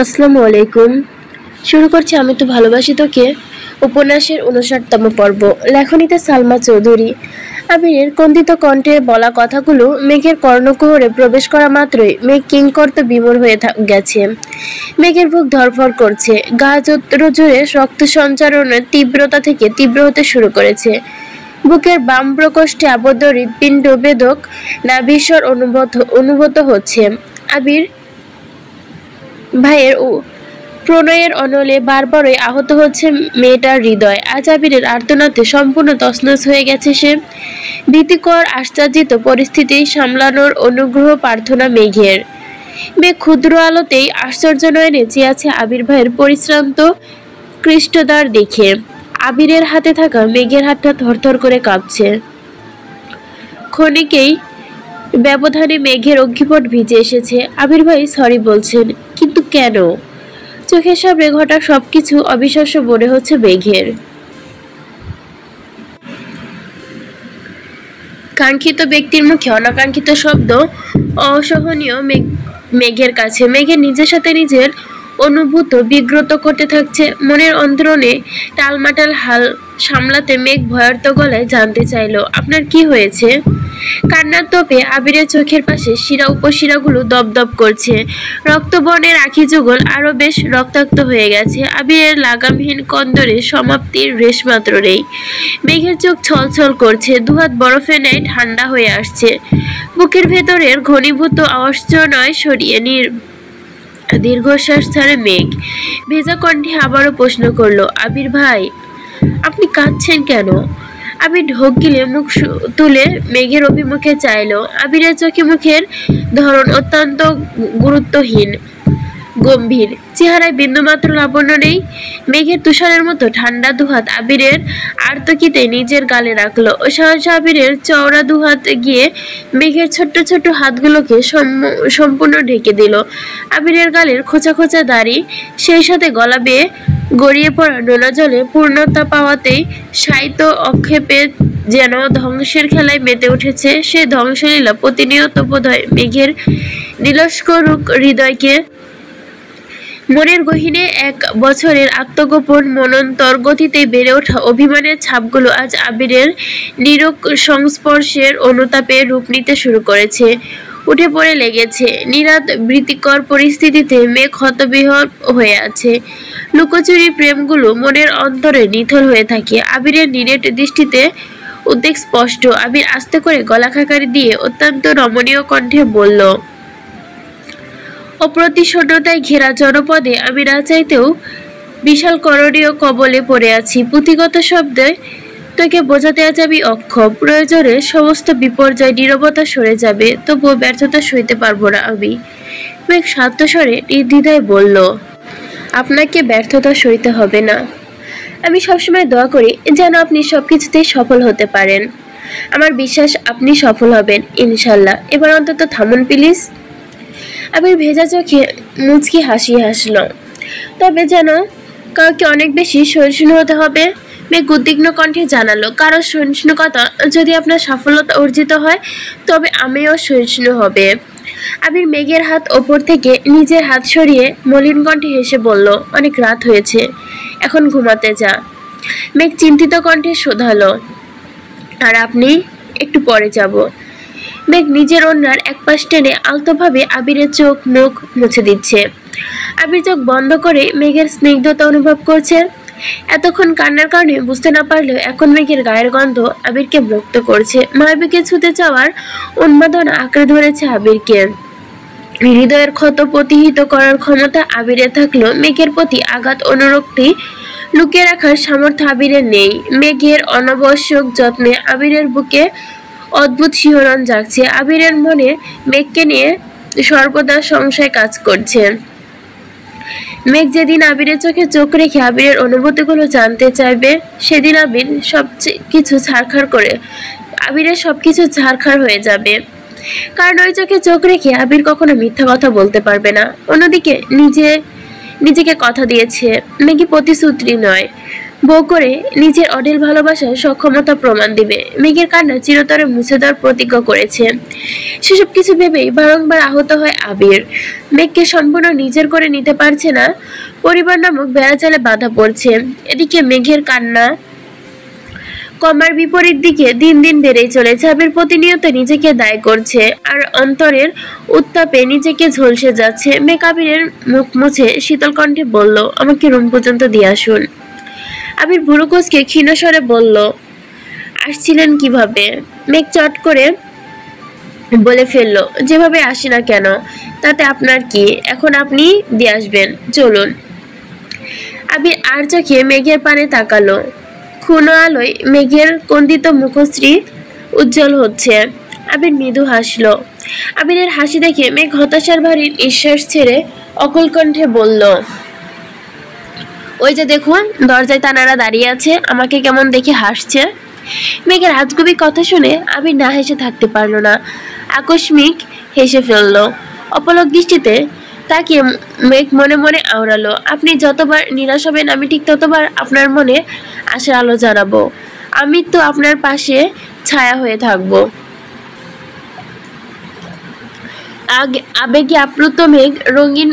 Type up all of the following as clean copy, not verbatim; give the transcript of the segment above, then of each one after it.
আসসালামু আলাইকুম। শুরু করছি আমি তো ভালোবাসি তোকে উপন্যাসের ৫৯তম পর্ব। লেখনীতে সালমা চৌধুরী। আবিরের কন্দিত কণ্ঠে বলা কথাগুলো মেঘের কর্ণকুহরে প্রবেশ করা মাত্রই মেঘ কিংকর্ত বিমূঢ় হয়ে গেছে। মেঘের বুক ধড়ফড় করছে, গা জোরে রক্ত সঞ্চারণের তীব্রতা থেকে তীব্র হতে শুরু করেছে। বুকের বাম প্রকোষ্ঠে আবদ্ধ হৃৎপিণ্ড বেদক নাভিস্বর অনুভূত হচ্ছে। আবির ভাইয়ের প্রণয়ের অনলে বারবারই আহত হচ্ছে মেয়েটার হৃদয়। আজ আবিরের আর্তনাদে সম্পূর্ণ তছনছ হয়ে গেছে সে। ভীতিকর আশ্চর্যিত পরিস্থিতি সামলানোর অনুগ্রহ প্রার্থনা মেঘের। মেঘ ক্ষুদ্র আলোতেই আশ্চর্য নয়নে চেয়ে আছে আবির ভাইয়ের পরিশ্রান্ত কৃষ্টদার দেখে। আবিরের হাতে থাকা মেঘের হাতটা থরথর করে কাঁপছে। ক্ষণিকেই ব্যবধানে মেঘের অগ্নিপট ভিজে এসেছে। আবির ভাই সরি বলছেন, কিন্তু কেন? চোখের সামনে ঘটা সবকিছু অবিশ্বাস্য মনে হচ্ছে মেঘের। কাঙ্ক্ষিত ব্যক্তির মুখে অনাকাঙ্ক্ষিত শব্দ অসহনীয় মেঘের কাছে। মেঘের নিজের সাথে নিজের অনুভূত বিগ্রত করতে থাকছে। মনের অন্তরণে টালমাটাল হাল সামলাতে মেঘ ভয়ার্ত গলায় জানতে চাইল, আপনার কি হয়েছে? কান্নার তোপে আবিরের চোখের পাশে শিরা উপশিরাগুলো দপদপ করছে। রক্তবর্ণের আখি যুগল আরো বেশ রক্তাক্ত হয়ে গেছে। আবিরের লাগামহীন কন্দরে সমাপ্তির রেশ মাত্র নেই। মেঘের চোখ ছলছল করছে, দুহাত বরফে ন্যায় ঠান্ডা হয়ে আসছে। বুকের ভেতরের ঘনীভূত অর্চনায় সরিয়ে দীর্ঘশ্বাস ছাড়ে মেঘ। ভেজা কণ্ঠে আবারও প্রশ্ন করলো, আবির ভাই আপনি কাঁদছেন কেন? আবির ঢোক গিলে মুখ তুলে মেঘের অভিমুখে চাইল। আবিরের চোখে মুখের ধরন অত্যন্ত গুরুত্বহীন, গম্ভীর। চেহারায় বিন্দুমাত্র লাবণ্য নেই। মেঘের তুষারের মতো ঠান্ডা দুহাত আবিরের আর্তকিতে নিজের গালে রাখলো। সহসা আবিরের চওড়া দুহাত গিয়ে মেঘের ছোট্ট ছোট্ট হাতগুলোকে সম্পূর্ণ ঢেকে দিল। আবিরের গালের খোঁচা খোঁচা দাড়ি, সেই সাথে গলা বেয়ে গড়িয়ে পড়া নোনা জলে পূর্ণতা পাওয়াতেই সাহিত্য অক্ষেপে যেন ধ্বংসের খেলায় মেতে উঠেছে। সে ধ্বংসলীলা প্রতিনিয়ত বোধহয় মেঘের নীলস্করুক হৃদয়কে। মনের গহীনে ১ বছরের আত্মগোপন মনন্তর গতিতে বেড়ে ওঠা অভিমানের ছাপগুলো আজ আবিরের নিরক সংস্পর্শের অনুতাপে রূপ নিতে শুরু করেছে, উঠে পড়ে লেগেছে। নিরাত ভীতিকর পরিস্থিতিতে মেঘ হতবিহ্বল হয়ে আছে। লুকোচুরি প্রেমগুলো মনের অন্তরে নিথর হয়ে থাকে। আবিরের নিরেট দৃষ্টিতে উদ্বেগ স্পষ্ট। আবির আস্তে করে গলা খাকারি দিয়ে অত্যন্ত রমণীয় কণ্ঠে বলল, অপ্রতিশোধতায় ঘেরা জনপদে আমি না চাইতেও বিশাল করণীয় কবলে পড়ে আছি। পুঁথিগত শব্দে তোকে বোঝাতে আজ আমি অক্ষম। প্রয়োজনে সমস্ত বিপর্যয় নীরবতা সরে যাবে, তবুও ব্যর্থতা সইতে পারবো না আমি। মেঘ শান্ত স্বরে নির্দ্বিধায় বলল, আপনাকে ব্যর্থতা সইতে হবে না। আমি সবসময় দোয়া করি যেন আপনি সবকিছুতেই সফল হতে পারেন। আমার বিশ্বাস আপনি সফল হবেন ইনশাল্লাহ। এবার অন্তত থামুন প্লিজ। আবির ভেজা চোখে মুচকি হাসি হাসল। তবে যেন কাউকে অনেক বেশি সহিষ্ণু হতে হবে। মেঘ উদ্বিগ্ন কণ্ঠে জানালো, কারো সহিষ্ণুতা যদি আপনার সফলতা অর্জিত হয় তবে আমিও সহিষ্ণু হবে। আবির মেঘের হাত ওপর থেকে নিজের হাত সরিয়ে মলিন কণ্ঠে হেসে বলল, অনেক রাত হয়েছে, এখন ঘুমাতে যা। মেঘ চিন্তিত কণ্ঠে শোধালো, আর আপনি? একটু পরে যাব। মেঘ নিজের ওড়নার এক পাশ টেনে আলতোভাবে আবিরের চোখ মুখ মুছে দিচ্ছে। আবির চোখ বন্ধ করে মেঘের স্নিগ্ধতা অনুভব করছে। এতক্ষণ কান্নার কারণে বুঝতে না পারলেও এখন মেঘের গায়ের গন্ধ আবিরকে মুক্ত করছে। মায়াবীকে ছুতে চাওয়ার উন্মাদনা আঁকড়ে ধরেছে আবিরকে। হৃদয়ের ক্ষত প্রতিহিত করার ক্ষমতা আবিরে থাকলেও মেঘের প্রতি আঘাত অনুরক্তি লুকিয়ে রাখার সামর্থ্য আবিরের নেই। মেঘের অনাবশ্যক যত্নে আবিরের বুকে অদ্ভুত শিহরণ জাগছে। আবিরের মনে মেঘকে নিয়ে সর্বদা সংশয় কাজ করছে। মেঘ যেদিন আবিরের চোখে চোখ রেখে আবিরের অনুভূতিগুলো জানতে চাইবে, সেদিন আবিরের সবকিছু ছারখার হয়ে যাবে। কারণ ওই চোখে চোখ রেখে আবির কখনো মিথ্যা কথা বলতে পারবে না। অন্যদিকে নিজেকে কথা দিয়েছে, মেঘি প্রতিশ্রুতি নয়, বউ করে নিজের অঢেল ভালোবাসার সক্ষমতা প্রমাণ দিবে। মেঘের কান্না চিরতরে মুছে দেওয়ার প্রতিজ্ঞা করেছে। সেসব কিছু ভেবেই বারংবার আহত হয় আবির। মেঘকে সম্পূর্ণ নিজের করে নিতে পারছে না, পরিবার নামক বেড়াজালে বাধা পড়ছে। এদিকে মেঘের কান্না কমার বিপরীত দিকে দিন দিন বেড়েই চলেছে। আবির প্রতিনিয়ত নিজেকে দায়ী করছে আর অন্তরের উত্তাপে নিজেকে ঝলসে যাচ্ছে। মেঘ আবিরের মুখ মুছে শীতল কণ্ঠে বলল, আমাকে রুম পর্যন্ত দিয়ে আসুন। আবির ভুরুকুচকে ক্ষীণ স্বরে বলল, আসছিলেন কিভাবে? মেঘ চট করে বলে ফেললো, যেভাবে আসি না কেন তাতে আপনার কি, এখন আপনি দিয়ে আসবেন, চলুন। আবির আর চোখে মেঘের পানে তাকালো। ক্ষুণ আলোয় মেঘের কন্দিত মুখশ্রী উজ্জ্বল হচ্ছে। আবির মৃদু হাসলো। আবিরের হাসি দেখে মেঘ হতাশার ভারী নিঃশ্বাস ছেড়ে অকল কণ্ঠে বলল, ওই যে দেখুন, দরজায় তানারা দাঁড়িয়ে আছে, আমাকে কেমন দেখে হাসছে। মেঘের আজগুবি কথা শুনে আবির না হেসে থাকতে পারলো না, আকস্মিক হেসে ফেললো। অপলক দৃষ্টিতে তাকিয়ে মেঘ মনে মনে আওড়ালো, আপনি যতবার নিরাশ হবেন আমি ঠিক ততবার আপনার মনে আশার আলো জানাবো। আমি তো আপনার পাশে ছায়া হয়ে থাকবো। আবেগে আপ্লুত মেঘ রঙিন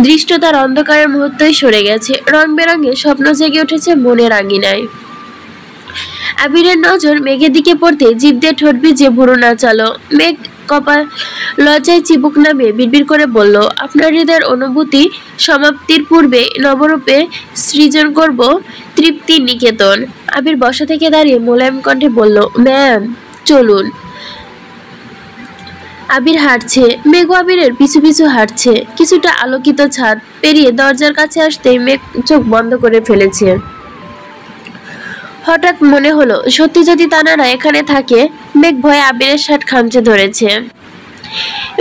দৃষ্টতার অন্ধকারের মুহূর্তেই সরে গেছে। রং বেরঙের স্বপ্ন জেগে উঠেছে মনের আঙিনায়। আবিরের নজর মেঘের দিকে পড়তে জিভ দিয়ে ঠোঁট ভিজে ভুরু নাচালো। মেঘ কপাল লজ্জায় চিবুক নামিয়ে বিড়বিড় করে বলল, আপনার হৃদয়ের অনুভূতি সমাপ্তির পূর্বে নবরূপে সৃজন করব তৃপ্তির নিকেতন। আবির বসা থেকে দাঁড়িয়ে মোলায়েম কণ্ঠে বলল, ম্যাম চলুন। আবির হাঁটছে, মেঘ আবিরের পিছু পিছু হাঁটছে। কিছুটা আলোকিত ছাদ পেরিয়ে দরজার কাছে আসতেই মেঘ চোখ বন্ধ করে ফেলেছে। হঠাৎ মনে হলো, সত্যি যদি তানারা এখানে থাকে। মেঘ ভয়ে আবিরের শার্ট খামচে ধরেছে।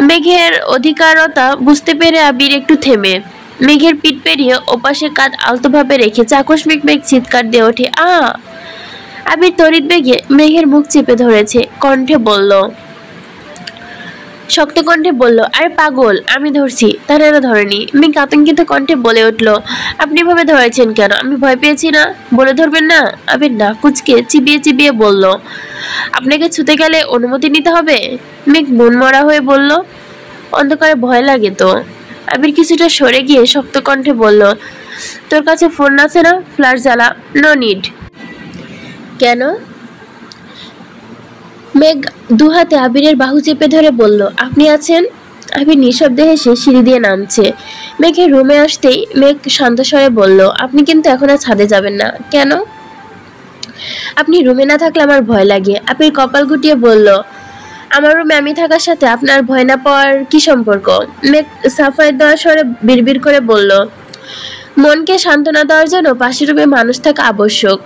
মেঘের অধিকারতা বুঝতে পেরে আবির একটু থেমে মেঘের পিঠ পেরিয়ে ওপাশে কাঁধ আলতোভাবে রেখেছে। আকস্মিক মেঘ চিৎকার দিয়ে ওঠে, আ! আবির তড়িৎ বেগে মেঘের মুখ চেপে ধরেছে, শক্ত কণ্ঠে বলল, আরে পাগল, আমি ধরছি, তানারা ধরেনি। মেঘ আতঙ্কিত কণ্ঠে বলে উঠল, আপনি এভাবে ধরেছেন কেন? আমি ভয় পেয়েছি না, বলে ধরবেন না? আবির না কুচকে চিবিয়ে চিবিয়ে বলল, আপনাকে ছুতে গেলে অনুমতি নিতে হবে? মেঘ মন মরা হয়ে বলল, অন্ধকারে ভয় লাগে তো। আবির কিছুটা সরে গিয়ে শক্ত কণ্ঠে বলল, তোর কাছে ফোন আছে না? ফ্ল্যাশ জ্বালা। No need. কেন? মেঘ দুহাতে আবিরের বাহু চেপে ধরে বলল, আপনি আছেন। আবির নিঃশব্দে হেসে সিঁড়ি দিয়ে নামছে। মেঘের রুমে আসতেই মেঘ শান্ত স্বরে বলল, আপনি কিন্তু এখন আর ছাদে যাবেন না। কেন? আপনি রুমে না থাকলে আমার ভয় লাগে। আবির কপাল গুটিয়ে বলল, আমার রুমে আমি থাকার সাথে আপনার ভয় না পাওয়ার কি সম্পর্ক? মেঘ সাফাই দেওয়ার স্বরে বিড়বিড় করে বলল, মনকে সান্ত্বনা দেওয়ার জন্য পাশের রুমে মানুষ থাকা আবশ্যক।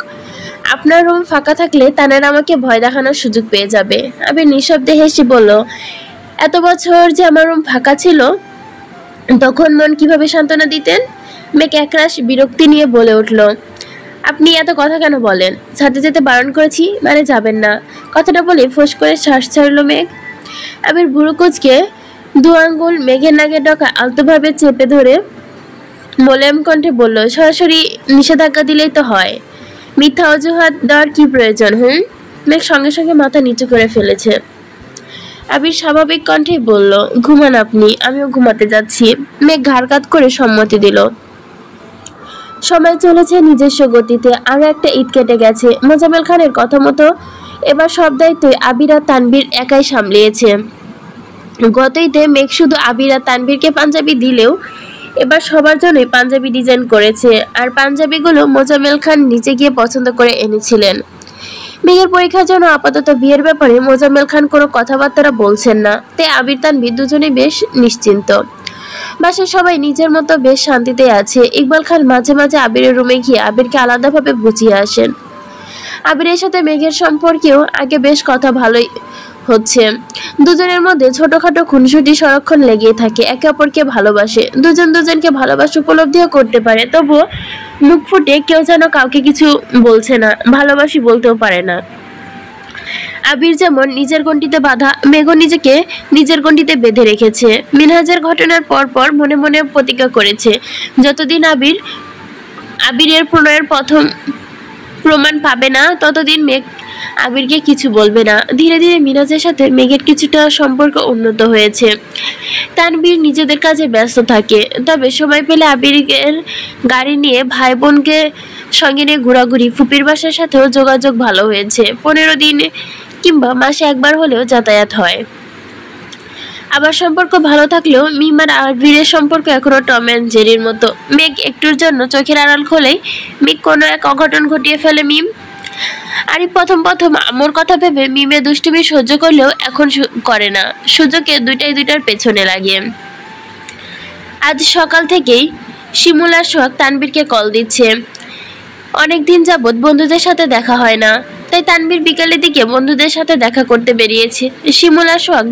আপনার রুম ফাঁকা থাকলে তানারা আমাকে ভয় দেখানোর সুযোগ পেয়ে যাবে। আবির নিঃশব্দে হেসে বলল, এত বছর যে আমার রুম ফাঁকা ছিল তখন মন কিভাবে সান্ত্বনা দিতেন? মেঘ একরাশ বিরক্তি নিয়ে বলে উঠল, আপনি এত কথা কেন বলেন? ছাদে যেতে বারণ করেছি মানে যাবেন না? কথাটা বলে ফোঁস করে শ্বাস ছাড়ল মেঘ। আবির ভুরু কুচকে দু আঙ্গুল মেঘের নাকের ডগা আলতোভাবে চেপে ধরে মোলায়েম কণ্ঠে বলল, সরাসরি নিষেধাজ্ঞা দিলেই তো হয়, মিথ্যা অজুহাত দেওয়ার কি প্রয়োজন? মেঘ সঙ্গে সঙ্গে মাথা নিচু করে ফেলেছে। আবির স্বাভাবিক কণ্ঠে বলল, ঘুমান আপনি, আমিও ঘুমাতে যাচ্ছি। মেঘ ঘাড় কাত করে সম্মতি দিল। সময় চলেছে নিজস্ব গতিতে। আরো একটা ঈদ কেটে গেছে। মোজাম্মেল খানের কথা মতো এবার সব দায়িত্বই আবির আর তানভীর একাই সামলিয়েছে। গত ঈদে মেঘ শুধু আবির আর তানভীরকে পাঞ্জাবি দিলেও এবার সবার জন্যই পাঞ্জাবি ডিজাইন করেছে। আর পাঞ্জাবিগুলো মোজাম্মেল খান নিচে গিয়ে পছন্দ করে এনেছিলেন। মেঘের পরীক্ষার জন্য আপাতত বিয়ের ব্যাপারে মোজাম্মেল খান কোনো কথাবার্তা বলছেন না, তাই আবির তানভীর দুজনেই বেশ নিশ্চিন্ত। বাসার সবাই নিজের মতো বেশ শান্তিতে আছে। ইকবাল খান মাঝে মাঝে আবিরের রুমে গিয়ে আবিরকে আলাদাভাবে বুঝিয়ে আসেন। আবিরের সাথে মেঘের সম্পর্কেও আগে বেশ কথা ভালোই হচ্ছে। দুজনের মধ্যে ছোটখাটো খুনসুটি সারাক্ষণ লেগেই থাকে। একে অপরকে ভালোবাসে, দুজন দুজনকে ভালোবাসা উপলব্ধিও করতে পারে, তবুও মুখ ফুটে কেউ যেন কাউকে কিছু বলছে না, ভালোবাসি বলতেও পারে না। আবির যেমন নিজের গণ্ডিতে বাঁধা, মেঘও নিজেকে নিজের গণ্ডিতে বেঁধে রেখেছে। মিনহাজের ঘটনার পর পর মনে মনে প্রতিজ্ঞা করেছে, যতদিন আবির আবিরের প্রণয়ের প্রথম প্রমাণ পাবে না ততদিন মেঘ আবিরকে কিছু বলবে না। ধীরে ধীরে মিরাজের সাথে মেঘের কিছুটা সম্পর্ক উন্নত হয়েছে। তানবীর নিজেদের কাজে ব্যস্ত থাকে, তবে সময় পেলে আবিরের গাড়ি নিয়ে ভাই বোনকে সঙ্গে নিয়ে ঘোরাঘুরি, ফুপির বাসার সাথেও যোগাযোগ ভালো হয়েছে। 15 দিন কিংবা মাসে একবার হলেও যাতায়াত হয়। আবার সম্পর্ক ভালো থাকলেও মিম আর আবিরের সম্পর্ক এখনো টম অ্যান্ড জেরির মতো। মেঘ একটুর জন্য চোখের আড়াল খোলেই মেঘ কোনো এক অঘটন ঘটিয়ে ফেলে মিম। আরে প্রথম আম্মুর কথা ভেবে মিমে দুষ্টুমি সহ্য করলেও এখন করে না, সুযোগে দুইটার পেছনে লাগে। আজ সকাল থেকেই শিমুল আর সোহাগ তানবীরকে কল দিচ্ছে। অনেকদিন যাবৎ বন্ধুদের সাথে দেখা হয় না, তাই তানবীর বিকালের দিকে বন্ধুদের সাথে দেখা করতে বেরিয়েছে। শিমুল আর সোহাগ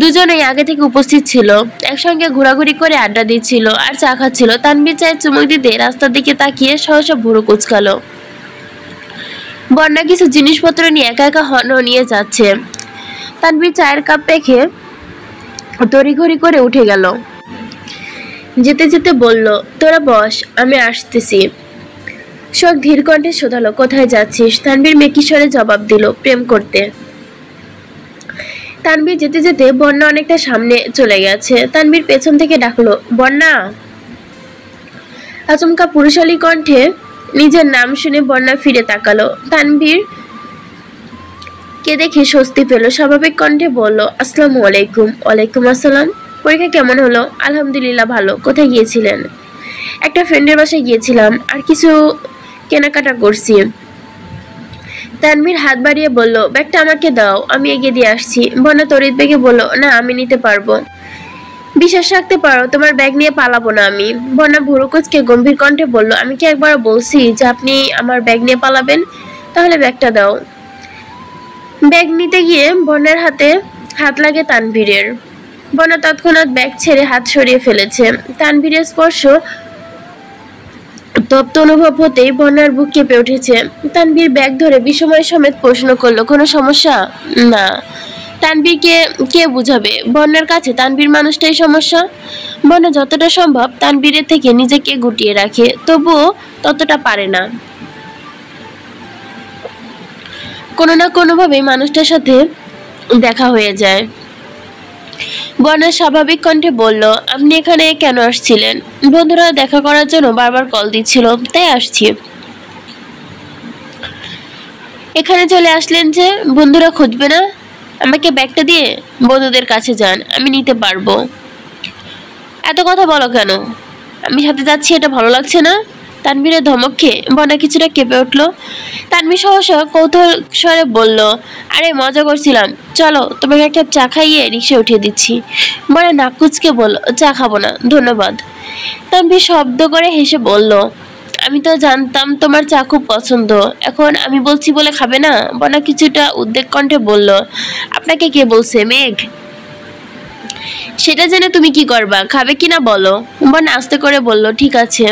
দুজনেই আগে থেকে উপস্থিত ছিল, একসঙ্গে ঘোরাঘুরি করে আড্ডা দিচ্ছিল আর চা খাচ্ছিল। তানবীর চায়ের চুমুক দিতে রাস্তার দিকে তাকিয়ে সহসা ভুরু কুচকালো। বন্যা কিছু জিনিসপত্র নিয়ে একা একা হর্ন নিয়ে যাচ্ছে। তানবীর চায়ের কাপ রেখে তড়িঘড়ি করে উঠে গেল। যেতে যেতে বলল, তোরা বস, আমি আসতেছি। সোহাগ ধীর কণ্ঠে শোধালো, কোথায় যাচ্ছিস? তানবীর মেকিস্বরে জবাব দিল, প্রেম করতে। তানবীর যেতে যেতে বন্যা অনেকটা সামনে চলে গেছে। তানবীর পেছন থেকে ডাকলো, বন্যা। আচমকা পুরুষালী কণ্ঠে নিজের নাম শুনে বন্যা ফিরে তাকালো। তানবীর কে দেখে স্বস্তি পেল, স্বাভাবিক কণ্ঠে বলল, আসসালামু আলাইকুম। ওয়ালাইকুম আসসালাম। পরীক্ষা কেমন হলো? আলহামদুলিল্লাহ ভালো। কোথায় গিয়েছিলেন? একটা ফ্রেন্ডের বাসায় গিয়েছিলাম, আর কিছু কেনাকাটা করছি। তানবীর হাত বাড়িয়ে বলল, ব্যাগটা আমাকে দাও, আমি এগিয়ে দিয়ে আসছি। বন্যা তড়িৎ বেগে বলল, না, আমি নিতে পারবো। বিশ্বাস রাখতে পারো, তোমার ব্যাগ নিয়ে পালাবো না আমি। বন্যা ভুরু কুঁচকে গম্ভীর কণ্ঠে বলল, আমি কি একবার বলছি যে আপনি আমার ব্যাগ নিয়ে পালাবেন? তাহলে ব্যাগটা দাও। ব্যাগ নিতে গিয়ে বন্যার হাতে হাত লাগে তানবীরের। বন্যা তৎক্ষণাৎ ব্যাগ ছেড়ে হাত সরিয়ে ফেলেছে। তানবীরের স্পর্শ তপ্ত অনুভব হতেই বন্যার বুক কেঁপে উঠেছে। তানবীর ব্যাগ ধরে বিস্ময় সমেত প্রশ্ন করলো, কোনো সমস্যা? না। তানবীরকে কে বুঝাবে? বন্যার কাছে তানবীর মানুষটাই সমস্যা। বন্যা যতটা সম্ভব তানবীরের থেকে নিজেকে গুটিয়ে রাখে, তবুও ততটা পারে না। কোনো না কোনোভাবে মানুষটার সাথে দেখা হয়ে যায়। বন্যা স্বাভাবিক কণ্ঠে বলল, আপনি এখানে কেন আসছিলেন? বন্ধুরা দেখা করার জন্য বারবার কল দিচ্ছিল, তাই আসছি। এখানে চলে আসলেন যে? বন্ধুরা খুঁজবে না? আমাকে ব্যাগটা দিয়ে বন্ধুদের কাছে যান, আমি নিতে পারবো। এত কথা বলো কেন? আমি সাথে যাচ্ছি, এটা ভালো লাগছে না? তানবীরের ধমক খেয়ে বন্যা কিছুটা কেঁপে উঠল। তানবীর সহসা কৌতূহল স্বরে বলল, আরে মজা করছিলাম, চলো তোমাকে একটা চা খাইয়ে রিক্সা উঠিয়ে দিচ্ছি। বন্যা নাক কুচকে বলল, চা খাবো না, ধন্যবাদ। তানবীর শব্দ করে হেসে বলল, আমি তো জানতাম তোমার চা খুব পছন্দ, এখন আমি বলছি বলে খাবে না? বন্যা কিছুটা উদ্বেগ কণ্ঠে বলল, আপনাকে কে বলছে? মেঘ। সেটা জেনে তুমি কি করবা? খাবে কিনা বলো। বন্যা আস্তে করে বলল, ঠিক আছে।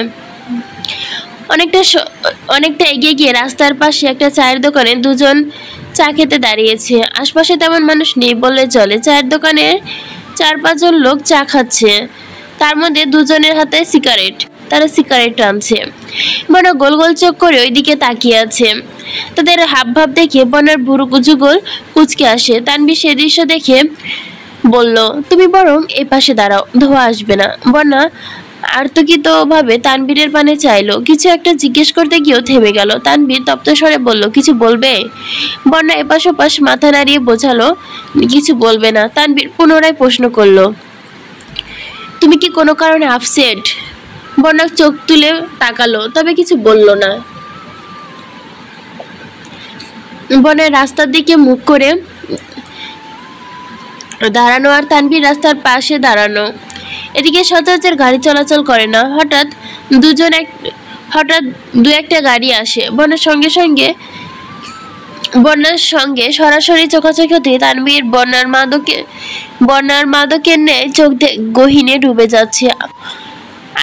অনেকটা এগিয়ে গিয়ে রাস্তার পাশে একটা চায়ের দোকানে দুজন চা খেতে দাঁড়িয়েছে। আশপাশে তেমন মানুষ নেই বললে চলে। চায়ের দোকানে 4-5 জন লোক চা খাচ্ছে, তার মধ্যে দুজনের হাতে সিগারেট, তারা সিগারেট টানছে। বন্যা গোল গোল চোখ করে ওইদিকে তাকিয়ে আছে। তাদের হাবভাব দেখে বন্যার ভুরু যুগল কুচকে আসে। তানবীর সে দৃশ্য দেখে বলল, তুমি বরং এই পাশে দাঁড়াও, ধোয়া আসবে না। বন্যা আর্তকিত ভাবে তানবীরের পানে চাইলো, কিছু একটা জিজ্ঞেস করতে গিয়েও থেমে গেল। তানবীর তপ্ত স্বরে বলল, কিছু বলবে? বন্যা এপাশ ওপাশ মাথা নাড়িয়ে বোঝালো কিছু বলবে না। তানবীর পুনরায় প্রশ্ন করলো, তুমি কি কোনো কারণে আপসেট? বন্যা চোখ তুলে তাকালো, তবে কিছু বলল না। বন্যা রাস্তার দিকে মুখ করে দাঁড়ানো, আর তানবীর রাস্তার পাশে দাঁড়ানো। এদিকে সচরাচর গাড়ি চলাচল করে না। হঠাৎ দু একটা গাড়ি আসে। বন্যার সঙ্গে সরাসরি চোখাচোখি হতে তানবীর বন্যার মাদকের ন্যায় চোখ গহীনে ডুবে যাচ্ছে।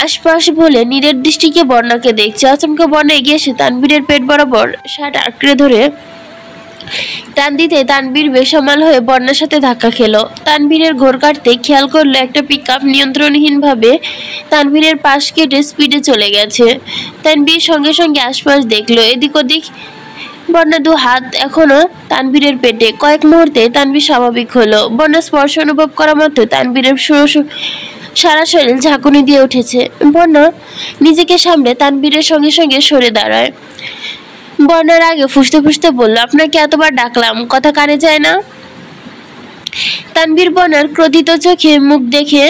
আশপাশ বলে নীরের দৃষ্টিকে বন্যাকে দেখছে। আচমকা বন্যা এগিয়ে এসে তানবীরের পেট বরাবর শার্ট আঁকড়ে ধরে টান দিতে তানভীর বেসামাল হয়ে বন্যার সাথে ধাক্কা খেলো। তানভীরের ঘোর কাটতে খেয়াল করলো একটা পিকআপ নিয়ন্ত্রণহীনভাবে তানভীরের পাশ কেটে স্পিডে চলে গেছে। তানভীর সঙ্গে সঙ্গে আশপাশ দেখলো, এদিক ওদিক। বন্যা দু হাত এখনো তানভীরের পেটে। কয়েক মুহূর্তে তানভীর স্বাভাবিক হলো। বন্যা স্পর্শ অনুভব করা মাত্র তানভীরের সারা শরীর ঝাঁকুনি দিয়ে উঠেছে। বন্যা নিজেকে সামলে তানভীরের সঙ্গে সঙ্গে সরে দাঁড়ায়। বন্যার আগে ফুসতে ফুসতে বলল, আপনাকে এতবার ডাকলাম, কথা কানে যায় না? তানভীর বন্যার ক্রোধিত চোখে মুখ দেখে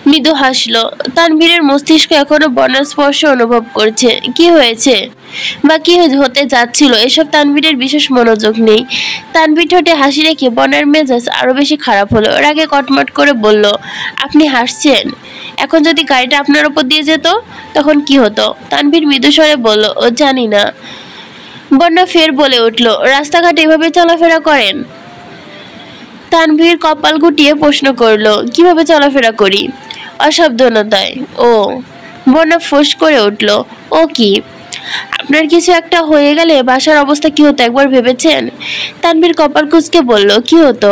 মৃদু হাসলো। তানভীরের মস্তিষ্ক এখনো বন্যার স্পর্শ অনুভব করছে। কি হয়েছে বা কি হতে যাচ্ছিল এসব তানভীরের বিশেষ মনোযোগ নেই। তানভীর ঠোঁটে হাসি রেখে বন্যার মেজাজ আরো বেশি খারাপ হলো। রাগে কটমট করে বলল, আপনি হাসছেন? এখন যদি গাড়িটা আপনার উপর দিয়ে যেত তখন কি হতো? তানভীর মৃদু স্বরে বলল, ও জানি না। বন্যা ফের বলে উঠল, রাস্তাঘাটে এভাবে চলাফেরা করেন? তানভীর কপাল গুটিয়ে প্রশ্ন করলো, কিভাবে চলাফেরা করি? অসাবধানতায়। ও। বন্যা ফোঁস করে উঠল, ও কি? আপনার কিছু একটা হয়ে গেলে বাসার অবস্থা কি হতো একবার ভেবেছেন? তানভীর কপাল কুঁচকে বলল, কি হতো?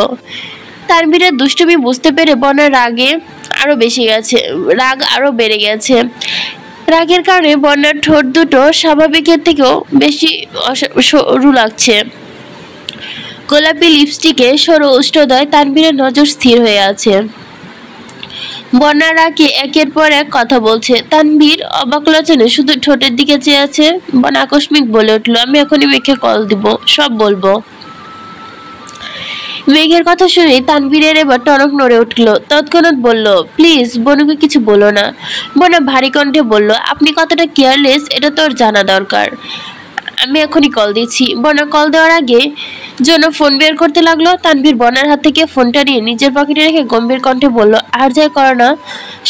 তানভীরের দুষ্টুমি বুঝতে পেরে বন্যার রাগ আরো বেড়ে গেছে। রাগের কারণে বন্যার ঠোঁট দুটো স্বাভাবিকের থেকেও বেশি সরু লাগছে। গোলাপি লিপস্টিকে সরু উষ্ঠদয় তানভীরের নজর স্থির হয়ে আছে। বন্যার আগে একের পর এক কথা বলছে। তানভীর অবাক লোচনে শুধু ঠোঁটের দিকে চেয়ে আছে। বন্যা আকস্মিক বলে উঠল, আমি এখনই মেঘকে কল দিব, সব বলবো। মেঘের কথা শুনে তানভীরের এবার টনক নড়ে উঠল। তৎক্ষণাৎ বলল, প্লিজ বনুকে কিছু বলো না। বন্যা ভারী কণ্ঠে বলল, আপনি কতটা কেয়ারলেস এটা তোর জানা দরকার। আমি এখনই কল দিচ্ছি। বন্যা কল দেওয়ার আগে জন্য ফোন বের করতে লাগলো। তানভীর বন্যার হাত থেকে ফোনটা নিয়ে নিজের পকেটে রেখে গম্ভীর কণ্ঠে বলল, আর যাই করো না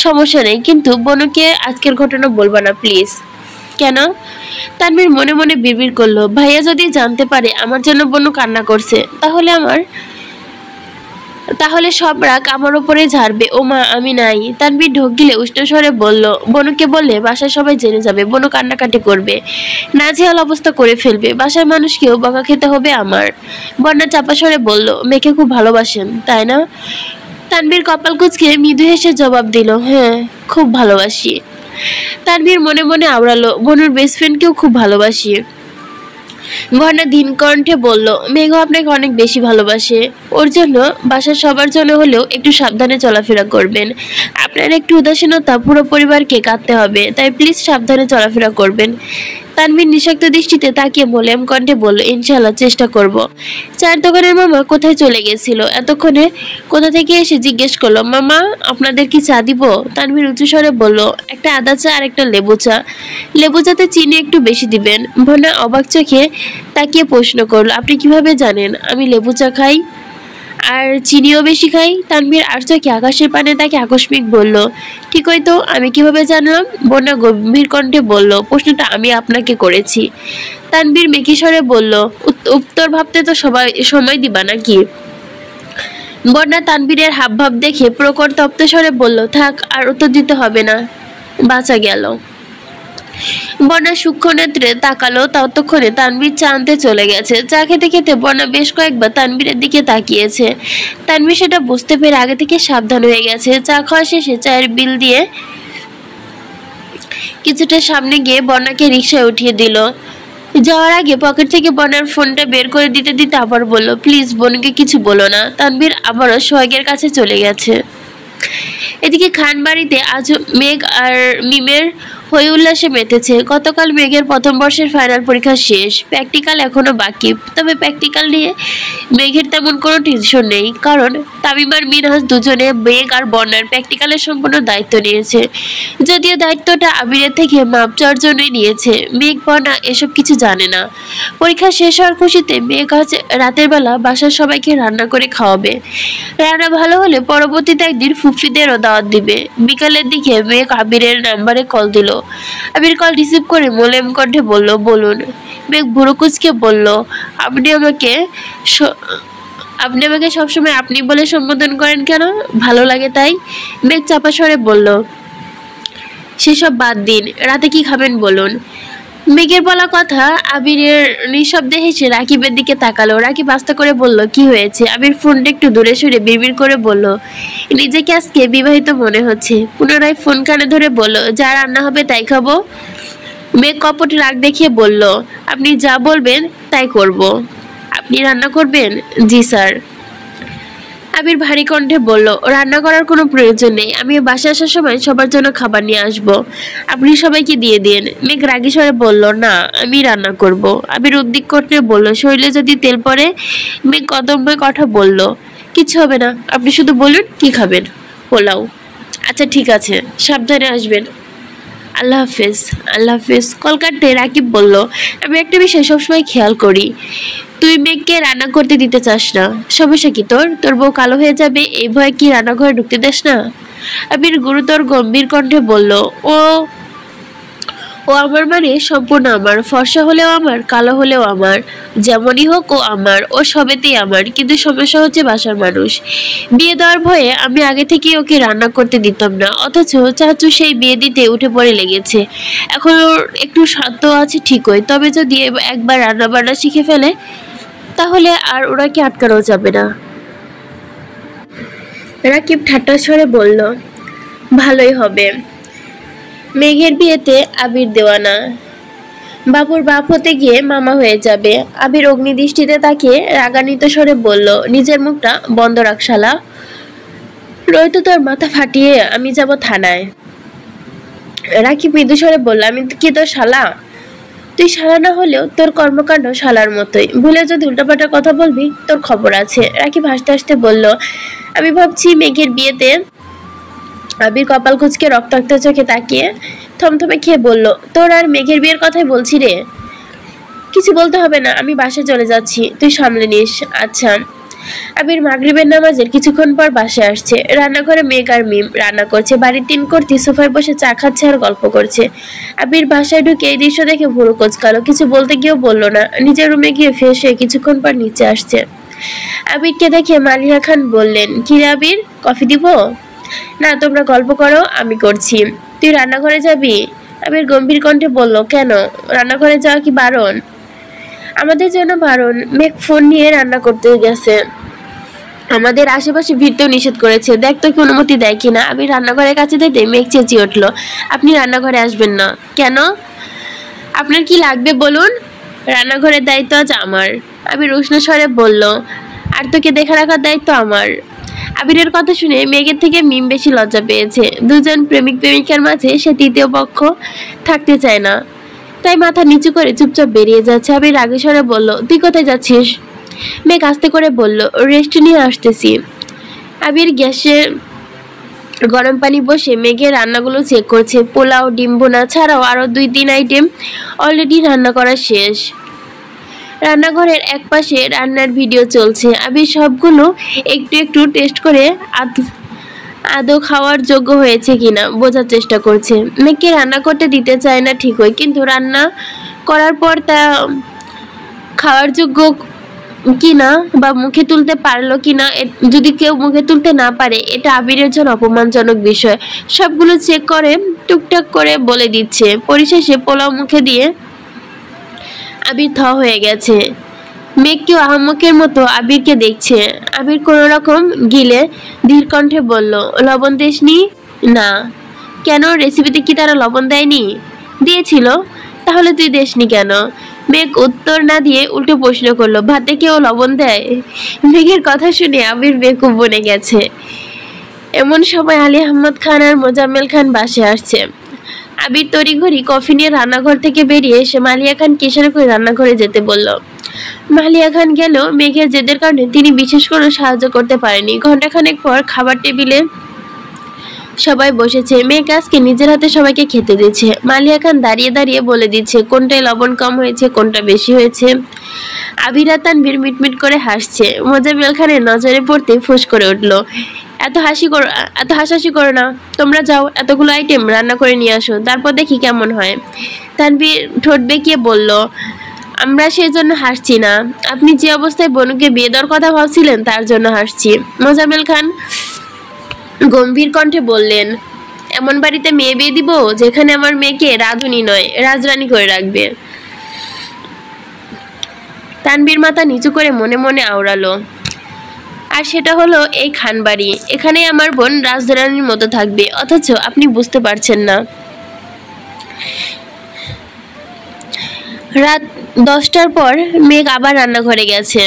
সমস্যা নেই, কিন্তু বনুকে আজকের ঘটনা বলবা না প্লিজ। কেন? তানভীর মনে মনে বিড়বিড় করলো, ভাইয়া যদি জানতে পারে আমার জন্য বনু কান্না করছে তাহলে সব রাগ আমার উপরে ঝাড়বে। ও মা, আমি নাই। তানভীর ঢোক গিলে উষ্ণ স্বরে বলল, বনুকে বললে বাসায় সবাই জেনে যাবে, বনু কান্নাকাটি করবে, নাজেহাল অবস্থা করে ফেলবে, বাসার মানুষকেও বকা খেতে হবে আমার। বন্যা চাপা স্বরে বলল, মেয়েকে খুব ভালোবাসেন তাই না? তানভীর কপাল কুঁচকে মৃদু হেসে জবাব দিল, হ্যাঁ খুব ভালোবাসি। তানভীর মনে মনে আওড়ালো, বনুর বেস্ট ফ্রেন্ডকেও খুব ভালোবাসি। বন্যা ধীন কণ্ঠে বলল, মেঘ আপনাকে অনেক বেশি ভালোবাসে। ওর জন্য বাসার সবার জন্য হলেও একটু সাবধানে চলাফেরা করবেন। আপনার একটু উদাসীনতা পুরো পরিবারকে কাটতে হবে, তাই প্লিজ সাবধানে চলাফেরা করবেন। তানভীর নিঃশক্ত দৃষ্টিতে তাকিয়ে মোলেম কণ্ঠে বলল, ইনশাআল্লাহ চেষ্টা করব। চায়ের দোকানের মামা কোথায় চলে গেছিল? এতক্ষণে কোথা থেকে এসে জিজ্ঞেস করলো, মামা আপনাদের কি চা দিব? তানভীর উঁচু স্বরে বলল, একটা আদা চা আর একটা লেবু চা। লেবু চাতে চিনি একটু বেশি দিবেন। বন্যা অবাক চোখে তাকিয়ে প্রশ্ন করলো, আপনি কিভাবে জানেন আমি লেবু চা খাই আর চিনিও বেশি খাই? তানভীর আর চোখে আকাশের পানে তাকে আকস্মিক বলল, ঠিক হয়তো, আমি কিভাবে জানলাম? বন্যা গম্ভীর কণ্ঠে বলল, প্রশ্নটা আমি আপনাকে করেছি। তানভীর মেকি স্বরে বলল, উত্তর ভাবতে তো সময় দিবা নাকি? বন্যা তানভীরের হাবভাব দেখে প্রকট তপ্ত স্বরে বলল, থাক আর উত্তর দিতে হবে না, বাঁচা গেল। বন্যা সূক্ষ্ম নেত্রে তাকালো। ততক্ষণে তানভীর চা আনতে চলে গেছে। চা খেতে খেতে বন্যা বেশ কয়েকবার তানভীরের দিকে তাকিয়েছে। তানভীর সেটা বুঝতে পেরে আগে থেকে সাবধান হয়ে গেছে। চা খাওয়া শেষে চায়ের বিল দিয়ে কিছুটা সামনে গিয়ে বন্যাকে রিকশায় উঠিয়ে দিল। যাওয়ার আগে পকেট থেকে বন্যার ফোনটা বের করে দিতে দিতে আবার বলল, প্লিজ বোনকে কিছু বলো না। তানভীর আবারও সোহাগের কাছে চলে গেছে। এদিকে খান বাড়িতে আজ মেঘ আর মিমের হই উল্লাসে মেতেছে। গতকাল মেঘের প্রথম বর্ষের ফাইনাল পরীক্ষা শেষ, প্র্যাকটিক্যাল এখনো বাকি। তবে প্র্যাকটিক্যাল নিয়ে মেঘের তেমন কোনো টেনশন নেই, কারণ তামিম আর মিনহাজ দুজনে মেঘ আর বন্যার প্র্যাকটিক্যালের সম্পূর্ণ দায়িত্ব নিয়েছে। যদিও দায়িত্বটা আবিরের থেকে মাপ চাওয়ার জন্যই নিয়েছে, মেঘ বন্যা এসব কিছু জানে না। পরীক্ষা শেষ হওয়ার খুশিতে মেঘ আজ রাতের বেলা বাসার সবাইকে রান্না করে খাওয়াবে। রান্না ভালো হলে পরবর্তীতে একদিন ফুফিদেরও দাওয়াত দিবে। বিকালের দিকে মেঘ আবিরের নাম্বারে কল দিল। আবির কল রিসিভ করে মোলেম কণ্ঠে বলল, বলুন। মেঘ বুড়ো কুচকে বলল, আপনি আমাকে সবসময় আপনি বলে সম্বোধন করেন কেন? ভালো লাগে তাই। মেঘ চাপা স্বরে বলল, সেসব বাদ দিন, রাতে কি খাবেন বলুন। মেঘের বলা কথা আবিরের নিঃশব্দে হেসে রাকিবের দিকে তাকালো। রাকিব আস্তে করে বলল, কি হয়েছে? আবির ফোনটা একটু দূরে সরে বিড়বিড় করে বলল, নিজেকে আজকে বিবাহিত মনে হচ্ছে। পুনরায় ফোন কানে ধরে বলল, যা রান্না হবে তাই খাবো। মেঘ কপট রাগ দেখিয়ে বলল, আপনি যা বলবেন তাই করব। আপনি রান্না করবেন? জি স্যার। আবির ভারী কণ্ঠে বলল, রান্না করার কোনো প্রয়োজন নেই, আমি বাসায় আসার সময় সবার জন্য খাবার নিয়ে আসব, আপনি সবাইকে দিয়ে দিন। মেঘ রাগী স্বরে বলল, না আমি রান্না করব। আবির উদ্বিগ্ন কণ্ঠে বলল, শরীরে যদি তেল পড়ে। মেঘ কদম্বে কথা বলল, কিছু হবে না, আপনি শুধু বলুন কি খাবেন। পোলাও। আচ্ছা ঠিক আছে, সাবধানে আসবেন। আল্লাহ হাফেজ। আল্লাহ হাফেজ। কল কাটতে রাকিব বলল, আমি একটা বিষয় সবসময় খেয়াল করি, তুই মেঘকে রান্না করতে দিতে চাস না। সমস্যা কি তোর? তোর বউ কালো হয়ে যাবে এই ভয়ে কি রান্নাঘরে ঢুকতে দেস না? আবির গুরুতর গম্ভীর কণ্ঠে বলল, ও ও আমার মানে সম্পূর্ণ আমার, ফর্সা হলেও আমার, কালো হলেও আমার, যেমনই হোক ও আমার, ও সবেতেই আমার। কিন্তু সমস্যা হচ্ছে বাসার মানুষ। বিয়ে দেওয়ার ভয়ে আমি আগে থেকেই ওকে রান্না করতে দিতাম না, অথচ চাচু সেই বিয়ে দিতে উঠে পড়ে লেগেছে। এখন ওর একটু সাধ্য আছে ঠিকই, তবে যদি একবার রান্না বান্না শিখে ফেলে তাহলে আর ওরা কি আটকানো যাবে না। রাকিব ঠাট্টা স্বরে বলল, ভালোই হবে। মেঘের বিয়েতে আবির দেওয়ানা, বাবুর বাপ হতে গিয়ে মামা হয়ে যাবে। আবির অগ্নিদৃষ্টিতে তাকে রাগান্বিত স্বরে বলল, নিজের মুখটা বন্ধ রাখ শালা, নয়তো তোর মাথা ফাটিয়ে আমি যাব থানায়। রাকিব মৃদু স্বরে বলল, আমি কি তোর শালা? তুই শালা না হলেও তোর কর্মকাণ্ড শালার মতোই, ভুলে যদি উল্টাপাল্টা কথা বলবি তোর খবর আছে। রাকিব হাসতে হাসতে বলল, আমি ভাবছি মেঘের বিয়েতে। আবির কপাল কুঁচকে রক্তাক্ত চোখে তাকিয়ে থমথমে খেয়ে বলল, তোর আর মেঘের বিয়ের কথাই বলছি রে। কিছু বলতে হবে না, আমি বাসায় চলে যাচ্ছি, তুই সামলে নিস। আচ্ছা। আবির মাগরিবের নামাজের কিছুক্ষণ পর বাসায় আসছে। রান্নাঘরে মেঘ আর মিম রান্না করছে, বাড়ির তিন কর্তি সোফায় বসে চা খাচ্ছে আর গল্প করছে। আবির বাসায় ঢুকে এই দৃশ্য দেখে ভুরু কোঁচকালো, কিছু বলতে গিয়েও বলল না। নিজের রুমে গিয়ে ফ্রেশ হয়ে কিছুক্ষণ পর নিচে আসছে। আবিরকে দেখে মালিহা খান বললেন, কি রে আবির, কফি দিব? না, তোমরা গল্প করো, আমি করছি। তুই রান্নাঘরে যাবি? আবির গম্ভীর কণ্ঠে বলল, কেন, রান্নাঘরে যাওয়া কি বারণ? আমাদের জন্য বারণ। মেঘ ফোন নিয়ে রান্না করতে গেছে, আমাদের আশেপাশে ভিড়তেও নিষেধ করেছে, দেখ তোকে অনুমতি দেয় কিনা। আমি রান্নাঘরের কাছে যেতে মেঘ চেঁচিয়ে উঠলো, আপনি রান্নাঘরে আসবেন না। কেন? আপনার কি লাগবে বলুন, রান্নাঘরের দায়িত্ব আজ আমার। আবির উষ্ণ স্বরে বলল, আর তোকে দেখে রাখার দায়িত্ব আমার। আবিরের কথা শুনে মেঘের থেকে মিম বেশি লজ্জা পেয়েছে। দুজন প্রেমিক প্রেমিকার মাঝে সে তৃতীয় পক্ষ থাকতে চায় না, তাই মাথা নিচু করে চুপচাপ বেরিয়ে যাচ্ছে। আবির রাগে স্বরে বলল, তুই কোথায় যাচ্ছিস? মেঘ আস্তে করে বলল, রেস্ট নিয়ে আসতেছি। আবির গ্যাসে গরম পানি বসে মেঘের রান্নাগুলো চেক করছে। পোলাও, ডিম ভুনা ছাড়াও আরো 2-3 আইটেম অলরেডি রান্না করা শেষ। রান্নাঘরের এক পাশে রান্নার ভিডিও চলছে। আবির সবগুলো একটু একটু টেস্ট করে আদৌ খাওয়ার যোগ্য হয়েছে কিনা বোঝার চেষ্টা করছে। মেঘকে রান্না করতে দিতে চায় না ঠিকই, কিন্তু রান্না করার পর তা খাওয়ার যোগ্য কিনা বা মুখে তুলতে পারলো কিনা, যদি কেউ মুখে তুলতে না পারে এটা আবিরের জন্য অপমানজনক বিষয়। সবগুলো চেক করে টুকটাক করে বলে দিচ্ছে। পরিশেষে পোলাও মুখে দিয়ে আবির থ হয়ে গেছে। মেঘ কেউ আহম্মকের মতো আবিরকে দেখছে। আবির কোনো রকম গিলে ধীর কণ্ঠে বলল, লবণ দেসনি? না। কেন, রেসিপিতে কি তারা লবণ দেয়নি? দিয়েছিল, তাহলে তুই দেসনি কেন? মেঘ উত্তর না দিয়ে উল্টো প্রশ্ন করলো, ভাতে কেউ লবণ দেয়? মেঘের কথা শুনে আবির বেকুব বনে গেছে। এমন সময় আলী আহমদ খান আর মোজাম্মেল খান বাসে আসছে। আবির তড়িঘড়ি কফি নিয়ে রান্নাঘর থেকে বেরিয়ে এসে মালিয়া খান ইশারা করে রান্নাঘরে যেতে বলল। মালিয়া খান গেল। মেঘের জেদের কারণে তিনি বিশেষ কোনো সাহায্য করতে পারেনি। ঘন্টাখানেক পর খাবার টেবিলে সবাই বসেছে। মেঘ আজকে নিজের হাতে সবাইকে খেতে দিচ্ছে। মালিয়া খান দাঁড়িয়ে দাঁড়িয়ে বলে দিচ্ছে কোনটায় লবণ কম হয়েছে, কোনটা বেশি হয়েছে। আবির আর তানভীর মিটমিট করে হাসছে। মোজাম্মেল খানের নজরে পড়তে ফুঁস করে উঠল, এত হাসাহাসি করো না, তোমরা যাও এতগুলো আইটেম রান্না করে নিয়ে আসো, তারপর দেখি কেমন হয়। তানভীর ঠোঁট বেঁকিয়ে বলল, আমরা সেই জন্য হাসছি না, আপনি যে অবস্থায় বনুকে বিয়ে দেওয়ার কথা ভাবছিলেন তার জন্য হাসছি। মোজাম্মেল খান গম্ভীর কণ্ঠে বললেন, এমন বাড়িতে মেয়ে বিয়ে দিব যেখানে আমার মেয়েকে রাধুনী নয় রাজরানী করে রাখবে। তানবীর মাথা নিচু করে মনে মনে আওড়ালো। আর সেটা হলো এই খানবাড়ি, এখানে আমার বোন রাজরানীর মতো থাকবে, অথচ আপনি বুঝতে পারছেন না। রাত 10টার পর মেঘ আবার রান্নাঘরে গেছে।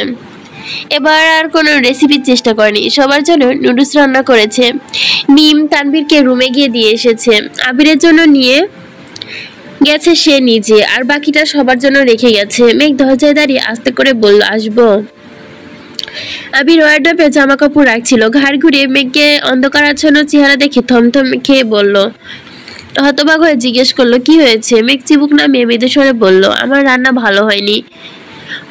এবার আর কোনো রেসিপির চেষ্টা করেনি, সবার জন্য নুডলস রান্না করেছে। নিম তানবীরকে রুমে গিয়ে দিয়ে এসেছে, আবিরের জন্য নিয়ে গেছে সে নিজে, আর বাকিটা সবার জন্য রেখে গেছে। মেঘ দরজায় দাঁড়িয়ে আস্তে করে বলল, আসবো? আবির ওয়ার্ডরোবে জামা কাপড় রাখছিল, ঘাড় ঘুরিয়ে মেঘকে অন্ধকারাচ্ছন্ন চেহারা দেখে থমথম খেয়ে বলল, হতবাক হয়ে জিজ্ঞেস করলো, কি হয়েছে? মেঘ চিবুক নামিয়ে মৃদু স্বরে বলল, আমার রান্না ভালো হয়নি,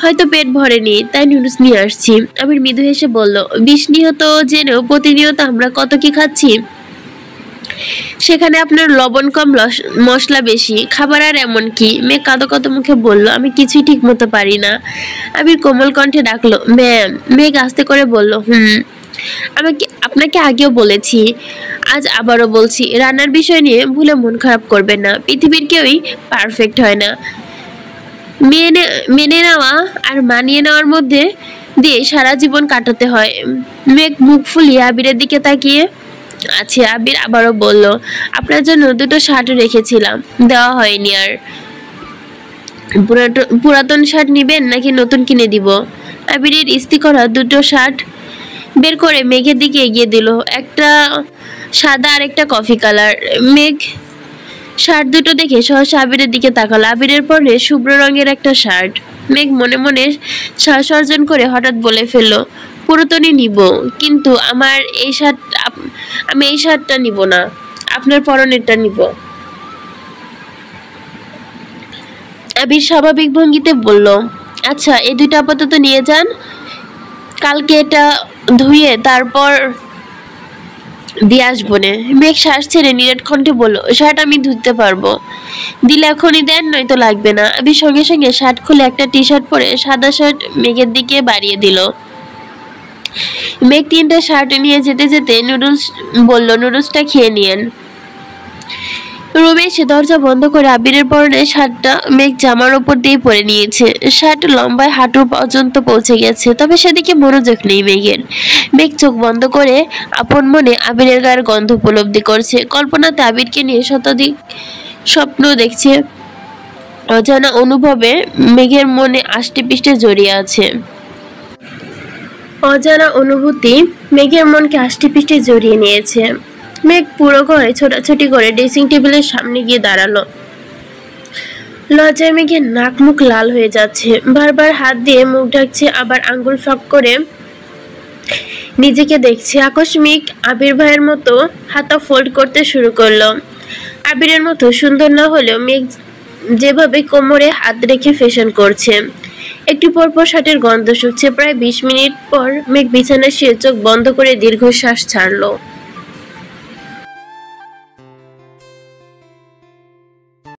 হয়তো পেট ভরেনি, তাই নুডলস নিয়ে আসছি। আবির মৃদু হেসে বলল, বিষ নিহত জেনেও প্রতিনিয়ত আমরা কত কি খাচ্ছি, সেখানে আপনার লবণ কম মশলা বেশি, খাবার আর এমন কি? মেঘ কাঁদো কাঁদো মুখে বলল, আমি কিছুই ঠিক মতো পারি না। আবির কোমল কণ্ঠে ডাকলো, ম্যাম। মেঘ আস্তে করে বলল, আপনাকে আগেও বলেছি, আজ আবারও বলছি, রান্নার বিষয় নিয়ে ভুলে মন খারাপ করবেন না। পৃথিবীর কেউই পারফেক্ট হয় না, মেনে নেওয়া আর মানিয়ে নেওয়ার মধ্যে দিয়ে সারা জীবন কাটাতে হয়। মেঘ মুখ ফুলিয়ে আবিরের দিকে তাকিয়ে আছে। আবির আবারও বলল, আপনার জন্য দুটো শার্ট রেখেছিলাম, দেওয়া হয়নি। আর পুরাতন শার্ট নিবেন নাকি নতুন কিনে দিব? আবিরের ইস্ত্রি করা দুটো শার্ট বের করে মেঘের দিকে এগিয়ে দিল, একটা সাদা আর একটা কফি কালার। মেঘ শার্ট দুটো দেখে সহসা আবিরের দিকে তাকালো। আবিরের পরনে শুভ্র রঙের একটা শার্ট। মেঘ মনে মনে সাহস অর্জন করে হঠাৎ বলে ফেলল, পুরাতনই নিব, কিন্তু আমি এই শার্টটা নিব না, আপনার পরনেরটা নিব। আবির স্বাভাবিক ভঙ্গিতে বলল, আচ্ছা এই দুইটা আপাতত নিয়ে যান, কালকে এটা ধুয়ে তারপর দিয়ে আসবো নে। মেঘ শ্বাস ছেড়ে নিরেট কণ্ঠে বলল, শার্ট আমি ধুতে পারবো, দিলে এখনই দেন, নয়তো লাগবে না। আবির সঙ্গে সঙ্গে শার্ট খুলে একটা টি শার্ট পরে সাদা শার্ট মেঘের দিকে বাড়িয়ে দিল। মেঘ 3টা শার্ট নিয়ে যেতে যেতে বলল, নুডলসটা খেয়ে নিয়েন। রুমে এসে দরজা বন্ধ করে আবিরের পরনে শার্টটা মেঘ জামার ওপর দিয়ে পরে নিয়েছে। শার্ট লম্বায় হাঁটু পর্যন্ত পৌঁছে গেছে, তবে সেদিকে মনোযোগ নেই মেঘের। মেঘ চোখ বন্ধ করে আপন মনে আবিরের গায়ের গন্ধ উপলব্ধি করছে। কল্পনাতে আবিরকে নিয়ে শতাধিক স্বপ্ন দেখছে, অজানা অনুভবে মেঘের মনে আষ্টে পৃষ্ঠে জড়িয়ে আছে। অজানা অনুভূতি মেঘের মনকে আষ্টে পৃষ্ঠে জড়িয়ে নিয়েছে। মেঘ পুরো ঘরে ছোটাছুটি করে ড্রেসিং টেবিলের সামনে গিয়ে দাঁড়ালো। লজ্জায় মেঘের নাক মুখ লাল হয়ে যাচ্ছে, বারবার হাত দিয়ে মুখ ঢাকছে, আবার আঙ্গুল ফাঁক করে নিজেকে দেখছে। আকস্মিক আবির ভাইয়ের মতো হাতা ফোল্ড করতে শুরু করলো। আবিরের মতো সুন্দর না হলেও মেঘ যেভাবে কোমরে হাত রেখে ফ্যাশন করছে, একটু পরপর শার্টের গন্ধ শুকছে। প্রায় 20 মিনিট পর মেঘ বিছানায় শুয়ে চোখ বন্ধ করে দীর্ঘশ্বাস ছাড়লো।